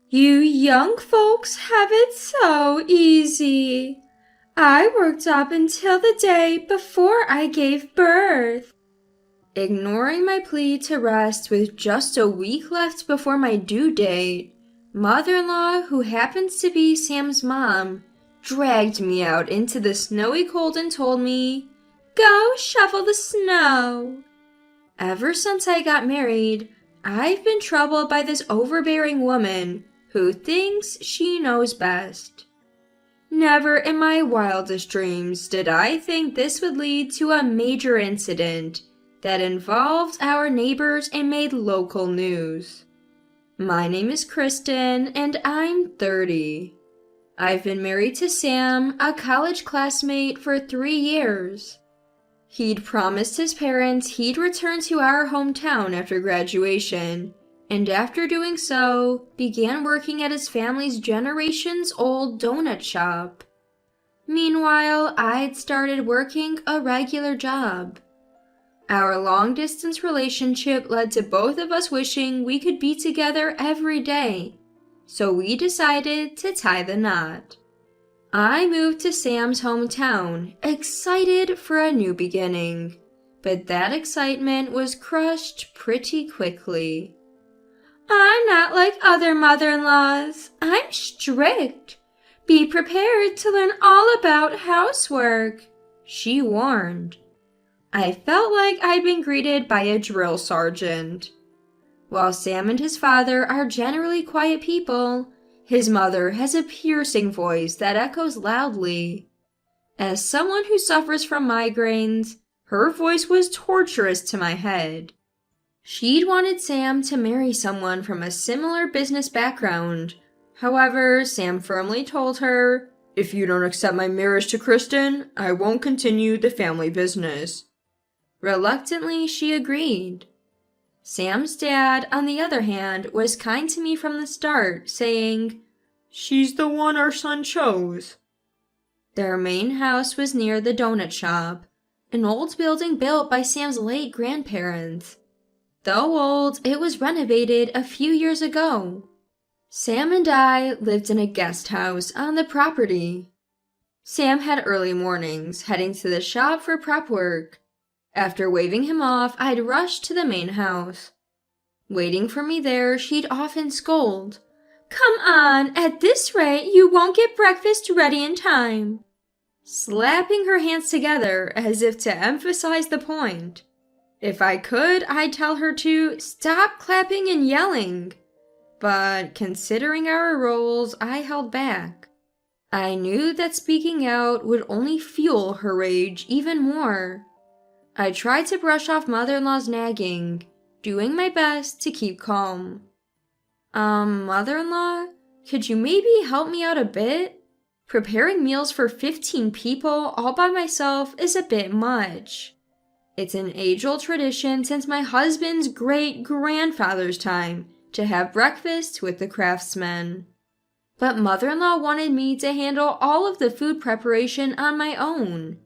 You young folks have it so easy. I worked up until the day before I gave birth. Ignoring my plea to rest with just a week left before my due date, mother-in-law, who happens to be Sam's mom, dragged me out into the snowy cold and told me, "Go shovel the snow." Ever since I got married, I've been troubled by this overbearing woman who thinks she knows best. Never in my wildest dreams did I think this would lead to a major incident that involved our neighbors and made local news. My name is Kristen, and I'm 30. I've been married to Sam, a college classmate, for 3 years. He'd promised his parents he'd return to our hometown after graduation, and after doing so, began working at his family's generations-old donut shop. Meanwhile, I'd started working a regular job. Our long-distance relationship led to both of us wishing we could be together every day, so we decided to tie the knot. I moved to Sam's hometown, excited for a new beginning, but that excitement was crushed pretty quickly. "I'm not like other mother-in-laws. I'm strict. Be prepared to learn all about housework," she warned. I felt like I'd been greeted by a drill sergeant. While Sam and his father are generally quiet people, his mother has a piercing voice that echoes loudly. As someone who suffers from migraines, her voice was torturous to my head. She'd wanted Sam to marry someone from a similar business background. However, Sam firmly told her, "If you don't accept my marriage to Kristen, I won't continue the family business." Reluctantly, she agreed. Sam's dad, on the other hand, was kind to me from the start, saying, "She's the one our son chose." Their main house was near the donut shop, an old building built by Sam's late grandparents. Though old, it was renovated a few years ago. Sam and I lived in a guest house on the property. Sam had early mornings, heading to the shop for prep work. After waving him off, I'd rush to the main house. Waiting for me there, she'd often scold, "Come on, at this rate you won't get breakfast ready in time," slapping her hands together as if to emphasize the point. If I could, I'd tell her to stop clapping and yelling. But considering our roles, I held back. I knew that speaking out would only fuel her rage even more. I tried to brush off mother-in-law's nagging, doing my best to keep calm. Mother-in-law, could you maybe help me out a bit? Preparing meals for 15 people all by myself is a bit much. It's an age-old tradition since my husband's great-grandfather's time to have breakfast with the craftsmen. But mother-in-law wanted me to handle all of the food preparation on my own.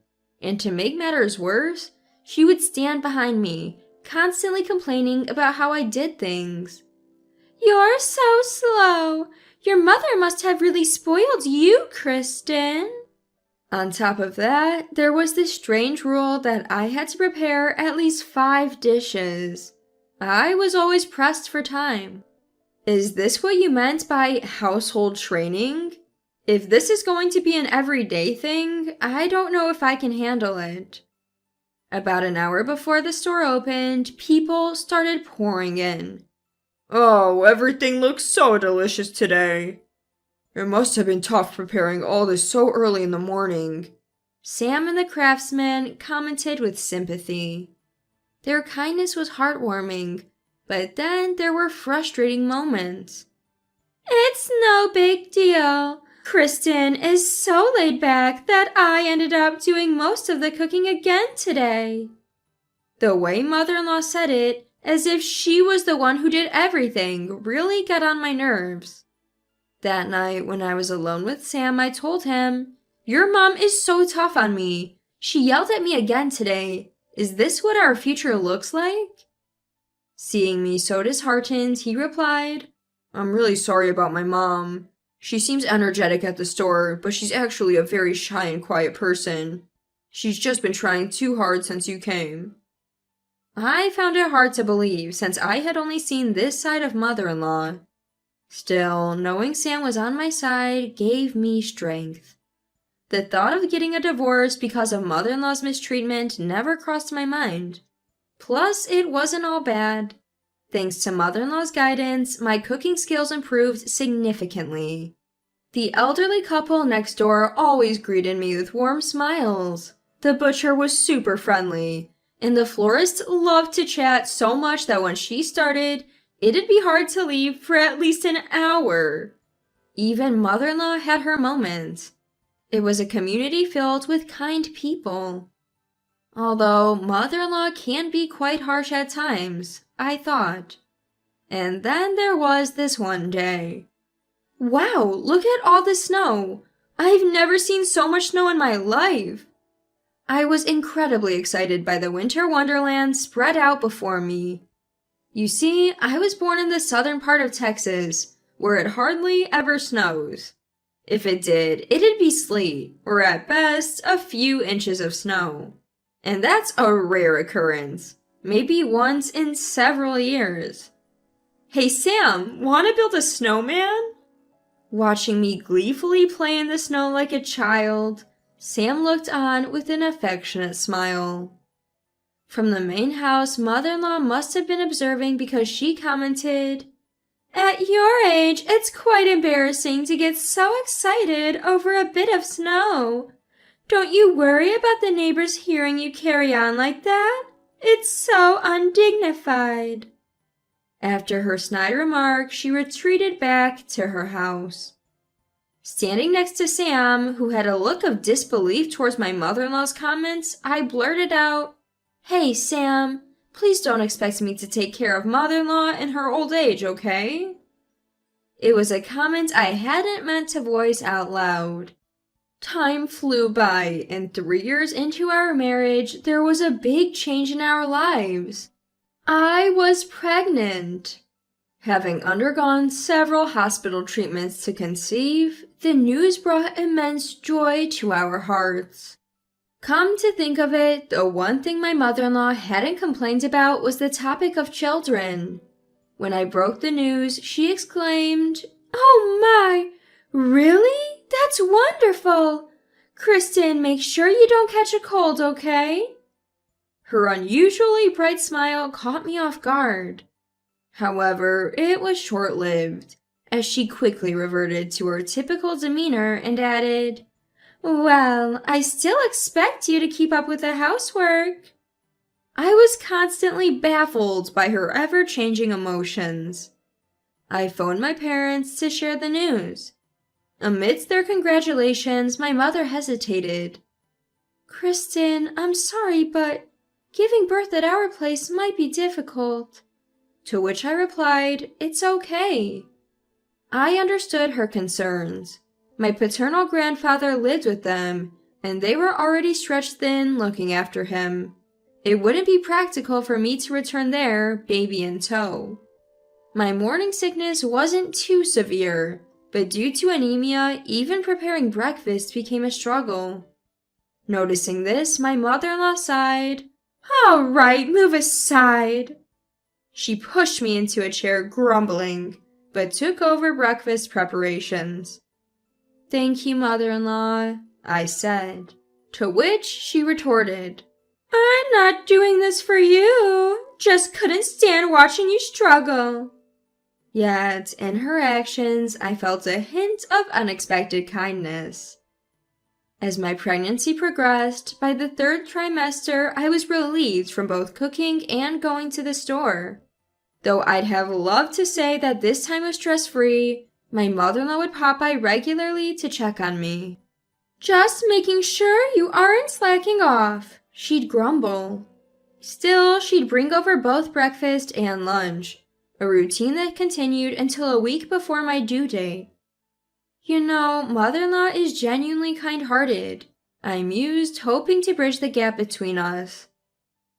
And to make matters worse, she would stand behind me, constantly complaining about how I did things. "You're so slow. Your mother must have really spoiled you, Kristen." On top of that, there was this strange rule that I had to prepare at least 5 dishes. I was always pressed for time. Is this what you meant by household training? If this is going to be an everyday thing, I don't know if I can handle it. About an hour before the store opened, people started pouring in. "Oh, everything looks so delicious today." "It must have been tough preparing all this so early in the morning," Sam and the craftsman commented with sympathy. Their kindness was heartwarming, but then there were frustrating moments. "It's no big deal. Kristen is so laid back that I ended up doing most of the cooking again today." The way mother-in-law said it, as if she was the one who did everything, really got on my nerves. That night, when I was alone with Sam, I told him, "Your mom is so tough on me. She yelled at me again today. Is this what our future looks like?" Seeing me so disheartened, he replied, I'm really sorry about my mom. She seems energetic at the store, but she's actually a very shy and quiet person. She's just been trying too hard since you came. I found it hard to believe since I had only seen this side of mother-in-law. Still, knowing Sam was on my side gave me strength. The thought of getting a divorce because of mother-in-law's mistreatment never crossed my mind. Plus, it wasn't all bad. Thanks to mother-in-law's guidance, my cooking skills improved significantly. The elderly couple next door always greeted me with warm smiles. The butcher was super friendly, and the florist loved to chat so much that when she started, it'd be hard to leave for at least an hour. Even mother-in-law had her moments. It was a community filled with kind people. Although mother-in-law can be quite harsh at times, I thought. And then there was this one day. Wow, look at all the snow! I've never seen so much snow in my life! I was incredibly excited by the winter wonderland spread out before me. You see, I was born in the southern part of Texas, where it hardly ever snows. If it did, it'd be sleet, or at best, a few inches of snow. And that's a rare occurrence, maybe once in several years. Hey Sam, wanna build a snowman? Watching me gleefully play in the snow like a child, Sam looked on with an affectionate smile. From the main house, mother-in-law must have been observing because she commented, "At your age, it's quite embarrassing to get so excited over a bit of snow. Don't you worry about the neighbors hearing you carry on like that? It's so undignified." After her snide remark, she retreated back to her house. Standing next to Sam, who had a look of disbelief towards my mother-in-law's comments, I blurted out, "Hey, Sam, please don't expect me to take care of mother-in-law in her old age, okay?" It was a comment I hadn't meant to voice out loud. Time flew by, and 3 years into our marriage, there was a big change in our lives. I was pregnant. Having undergone several hospital treatments to conceive, the news brought immense joy to our hearts. Come to think of it, the one thing my mother-in-law hadn't complained about was the topic of children. When I broke the news, she exclaimed, "Oh my! Really? That's wonderful! Kristen, make sure you don't catch a cold, okay?" Her unusually bright smile caught me off guard. However, it was short-lived, as she quickly reverted to her typical demeanor and added, "Well, I still expect you to keep up with the housework." I was constantly baffled by her ever-changing emotions. I phoned my parents to share the news. Amidst their congratulations, my mother hesitated. "Kristen, I'm sorry, but giving birth at our place might be difficult." To which I replied, "It's okay." I understood her concerns. My paternal grandfather lived with them, and they were already stretched thin looking after him. It wouldn't be practical for me to return there, baby in tow. My morning sickness wasn't too severe, but due to anemia, even preparing breakfast became a struggle. Noticing this, my mother-in-law sighed. "All right, move aside." She pushed me into a chair, grumbling, but took over breakfast preparations. "Thank you, mother-in-law," I said, to which she retorted, "I'm not doing this for you, just couldn't stand watching you struggle." Yet, in her actions, I felt a hint of unexpected kindness. As my pregnancy progressed, by the 3rd trimester, I was relieved from both cooking and going to the store. Though I'd have loved to say that this time was stress-free, my mother-in-law would pop by regularly to check on me. "Just making sure you aren't slacking off," she'd grumble. Still, she'd bring over both breakfast and lunch, a routine that continued until a week before my due date. "You know, mother-in-law is genuinely kind-hearted," I mused, hoping to bridge the gap between us.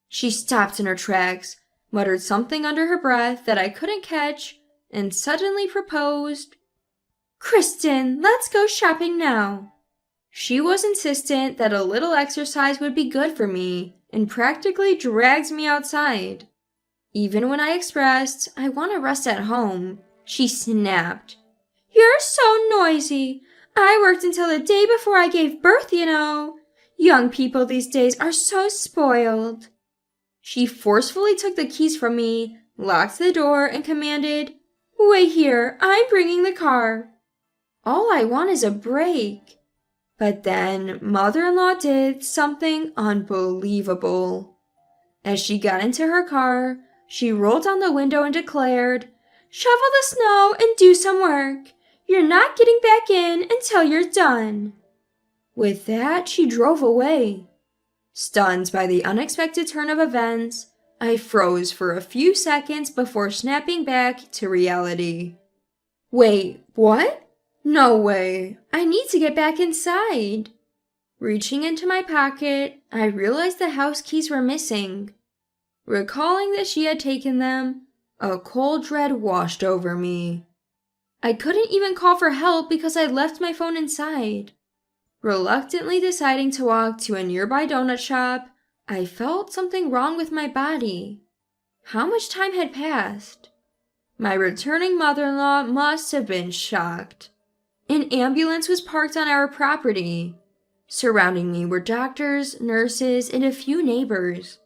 She stopped in her tracks, muttered something under her breath that I couldn't catch, and suddenly proposed, "Kristen, let's go shopping now." She was insistent that a little exercise would be good for me and practically dragged me outside. Even when I expressed, "I want to rest at home," she snapped, "You're so noisy. I worked until the day before I gave birth, you know. Young people these days are so spoiled." She forcefully took the keys from me, locked the door, and commanded, "Wait here, I'm bringing the car." All I want is a break. But then mother-in-law did something unbelievable. As she got into her car, she rolled down the window and declared, "Shovel the snow and do some work. You're not getting back in until you're done." With that, she drove away. Stunned by the unexpected turn of events, I froze for a few seconds before snapping back to reality. Wait, what? No way. I need to get back inside. Reaching into my pocket, I realized the house keys were missing. Recalling that she had taken them, a cold dread washed over me. I couldn't even call for help because I'd left my phone inside. Reluctantly deciding to walk to a nearby donut shop, I felt something wrong with my body. How much time had passed? My returning mother-in-law must have been shocked. An ambulance was parked on our property. Surrounding me were doctors, nurses, and a few neighbors.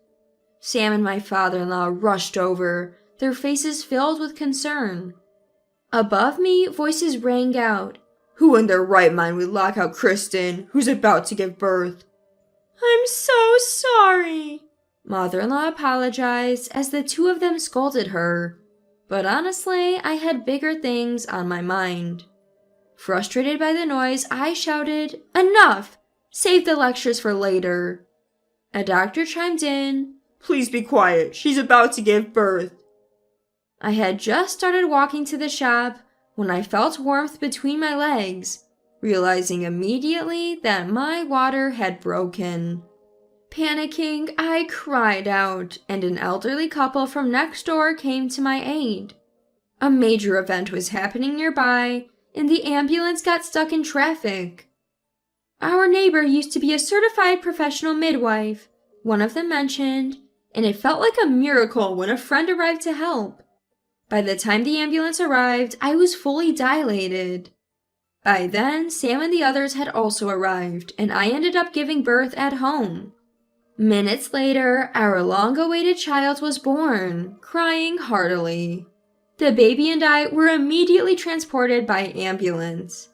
Sam and my father-in-law rushed over, their faces filled with concern. Above me, voices rang out. Who in their right mind would lock out Kristen, who's about to give birth? I'm so sorry. Mother-in-law apologized as the two of them scolded her. But honestly, I had bigger things on my mind. Frustrated by the noise, I shouted, "Enough! Save the lectures for later." A doctor chimed in, "Please be quiet, she's about to give birth." I had just started walking to the shop when I felt warmth between my legs, realizing immediately that my water had broken. Panicking, I cried out, and an elderly couple from next door came to my aid. A major event was happening nearby, and the ambulance got stuck in traffic. Our neighbor used to be a certified professional midwife, one of them mentioned, and it felt like a miracle when a friend arrived to help. By the time the ambulance arrived, I was fully dilated. By then, Sam and the others had also arrived, and I ended up giving birth at home. Minutes later, our long-awaited child was born, crying heartily. The baby and I were immediately transported by ambulance.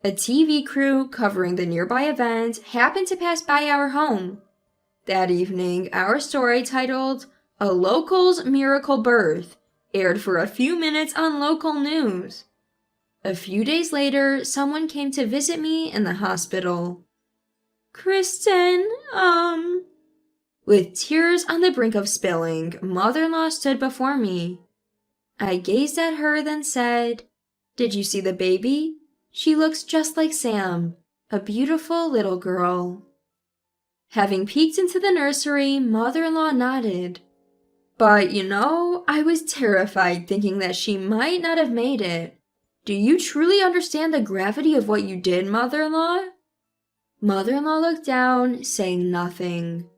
A TV crew covering the nearby event happened to pass by our home. That evening, our story titled, "A Local's Miracle Birth," aired for a few minutes on local news. A few days later, someone came to visit me in the hospital. "Kristen, With tears on the brink of spilling, mother-in-law stood before me. I gazed at her, then said, "Did you see the baby? She looks just like Sam, a beautiful little girl." Having peeked into the nursery, mother-in-law nodded. "But, I was terrified thinking that she might not have made it. Do you truly understand the gravity of what you did, mother-in-law?" Mother-in-law looked down, saying nothing.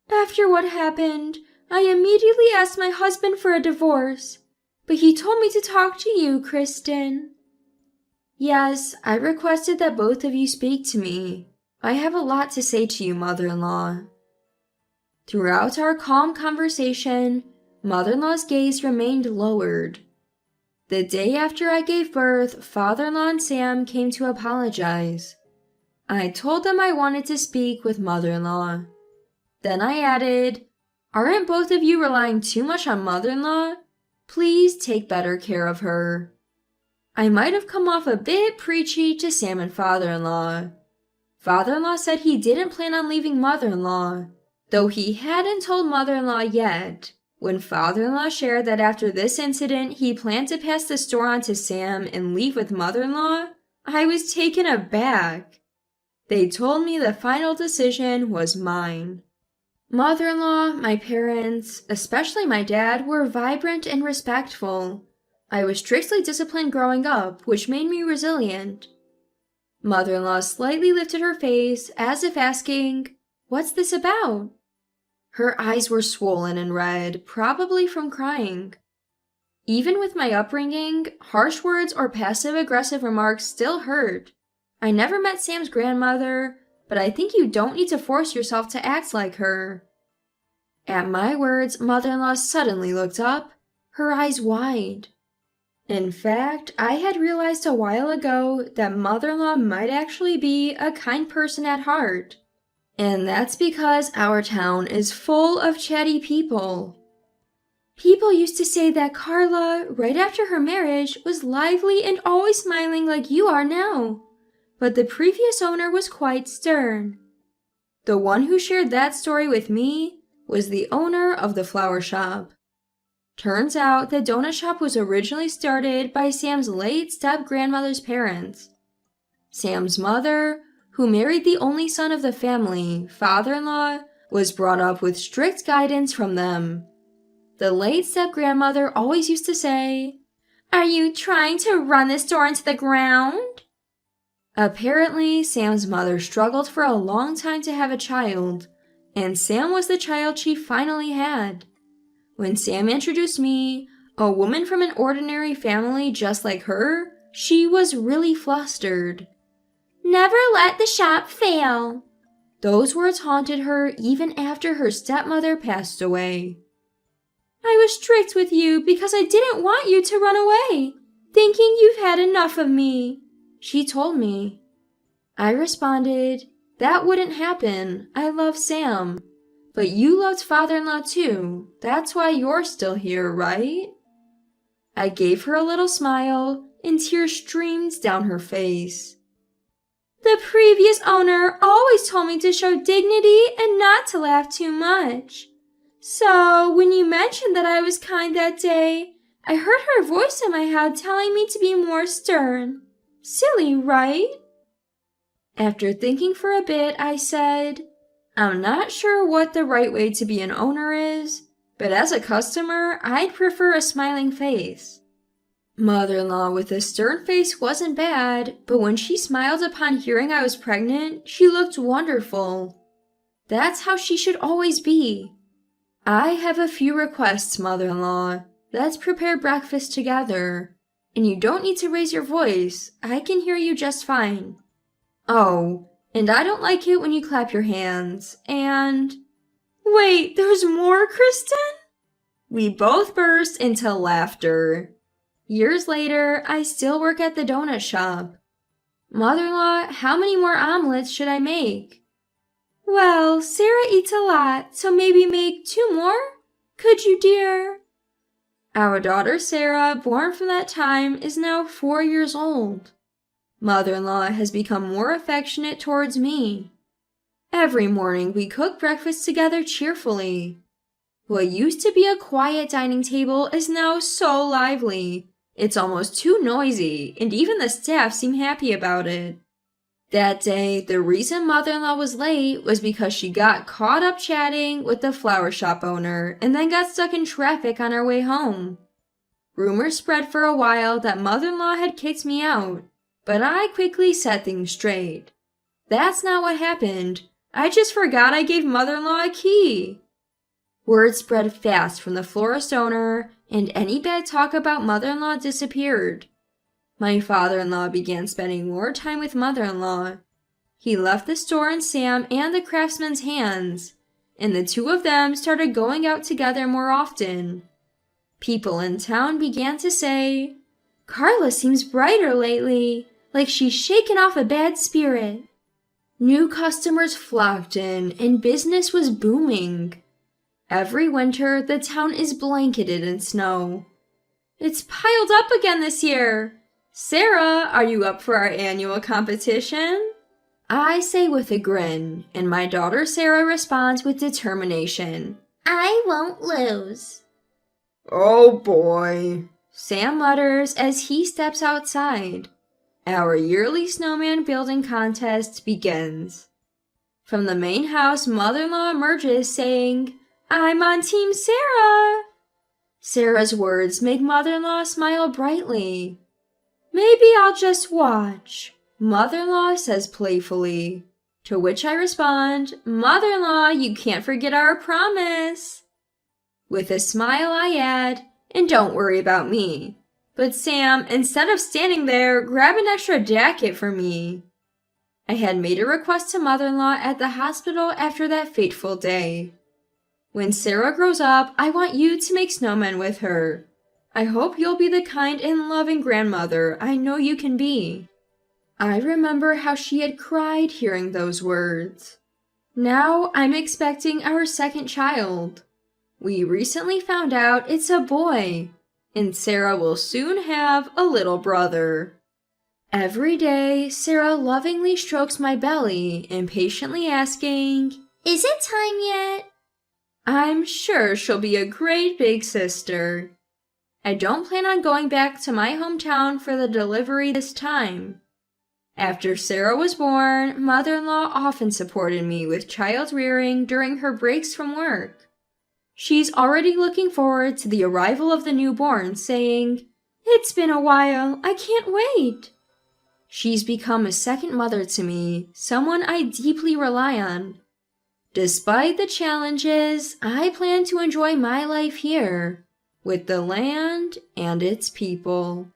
"After what happened, I immediately asked my husband for a divorce, but he told me to talk to you, Kristen." "Yes, I requested that both of you speak to me. I have a lot to say to you, mother-in-law." Throughout our calm conversation, mother-in-law's gaze remained lowered. The day after I gave birth, father-in-law and Sam came to apologize. I told them I wanted to speak with mother-in-law. Then I added, "Aren't both of you relying too much on mother-in-law? Please take better care of her." I might have come off a bit preachy to Sam and father-in-law. Father-in-law said he didn't plan on leaving mother-in-law, though he hadn't told mother-in-law yet. When father-in-law shared that after this incident he planned to pass the store on to Sam and leave with mother-in-law, I was taken aback. They told me the final decision was mine. Mother-in-law, my parents, especially my dad, were vibrant and respectful. I was strictly disciplined growing up, which made me resilient. Mother-in-law slightly lifted her face as if asking, "What's this about?" Her eyes were swollen and red, probably from crying. Even with my upbringing, harsh words or passive-aggressive remarks still hurt. I never met Sam's grandmother, but I think you don't need to force yourself to act like her. At my words, Mother-in-law suddenly looked up, her eyes wide. In fact, I had realized a while ago that Mother-in-law might actually be a kind person at heart. And that's because our town is full of chatty people. People used to say that Carla, right after her marriage, was lively and always smiling like you are now. But the previous owner was quite stern. The one who shared that story with me was the owner of the flower shop. Turns out the donut shop was originally started by Sam's late step-grandmother's parents. Sam's mother, who married the only son of the family, father-in-law, was brought up with strict guidance from them. The late step-grandmother always used to say, "Are you trying to run this store into the ground?" Apparently, Sam's mother struggled for a long time to have a child, and Sam was the child she finally had. When Sam introduced me, a woman from an ordinary family just like her, she was really flustered. "Never let the shop fail." Those words haunted her even after her stepmother passed away. "I was strict with you because I didn't want you to run away, thinking you've had enough of me," she told me. I responded, "That wouldn't happen. I love Sam. But you loved father-in-law too. That's why you're still here, right?" I gave her a little smile, and tears streamed down her face. "The previous owner always told me to show dignity and not to laugh too much. So, when you mentioned that I was kind that day, I heard her voice in my head telling me to be more stern. Silly, right?" After thinking for a bit, I said, "I'm not sure what the right way to be an owner is, but as a customer, I'd prefer a smiling face." Mother-in-law with a stern face wasn't bad, but when she smiled upon hearing I was pregnant, she looked wonderful. That's how she should always be. "I have a few requests, mother-in-law. Let's prepare breakfast together. And you don't need to raise your voice. I can hear you just fine. Oh, and I don't like it when you clap your hands, and—" "Wait, there's more, Kristen?" We both burst into laughter. Years later, I still work at the donut shop. "Mother-in-law, how many more omelets should I make?" "Well, Sarah eats a lot, so maybe make 2 more? Could you, dear?" Our daughter Sarah, born from that time, is now 4 years old. Mother-in-law has become more affectionate towards me. Every morning we cook breakfast together cheerfully. What used to be a quiet dining table is now so lively. It's almost too noisy, and even the staff seem happy about it. That day, the reason mother-in-law was late was because she got caught up chatting with the flower shop owner and then got stuck in traffic on her way home. Rumors spread for a while that mother-in-law had kicked me out, but I quickly set things straight. That's not what happened. I just forgot I gave mother-in-law a key. Word spread fast from the florist owner, and any bad talk about mother-in-law disappeared. My father-in-law began spending more time with mother-in-law. He left the store in Sam and the craftsman's hands, and the two of them started going out together more often. People in town began to say, "Carla seems brighter lately, like she's shaken off a bad spirit." New customers flocked in, and business was booming. Every winter, the town is blanketed in snow. "It's piled up again this year. Sarah, are you up for our annual competition?" I say with a grin, and my daughter Sarah responds with determination. "I won't lose." "Oh boy," Sam mutters as he steps outside. Our yearly snowman building contest begins. From the main house, mother-in-law emerges saying, "I'm on Team Sarah." Sarah's words make Mother-in-law smile brightly. Maybe I'll just watch, Mother-in-law says playfully. To which I respond, Mother-in-law, you can't forget our promise. With a smile I add, and don't worry about me. But Sam, instead of standing there, grab an extra jacket for me. I had made a request to Mother-in-law at the hospital after that fateful day. When Sarah grows up, I want you to make snowmen with her. I hope you'll be the kind and loving grandmother I know you can be. I remember how she had cried hearing those words. Now I'm expecting our second child. We recently found out it's a boy, and Sarah will soon have a little brother. Every day, Sarah lovingly strokes my belly, impatiently asking, "Is it time yet?" I'm sure she'll be a great big sister. I don't plan on going back to my hometown for the delivery this time. After Sarah was born, Mother-in-law often supported me with child rearing during her breaks from work. She's already looking forward to the arrival of the newborn, saying, "It's been a while, I can't wait." She's become a second mother to me, someone I deeply rely on. Despite the challenges, I plan to enjoy my life here, with the land and its people.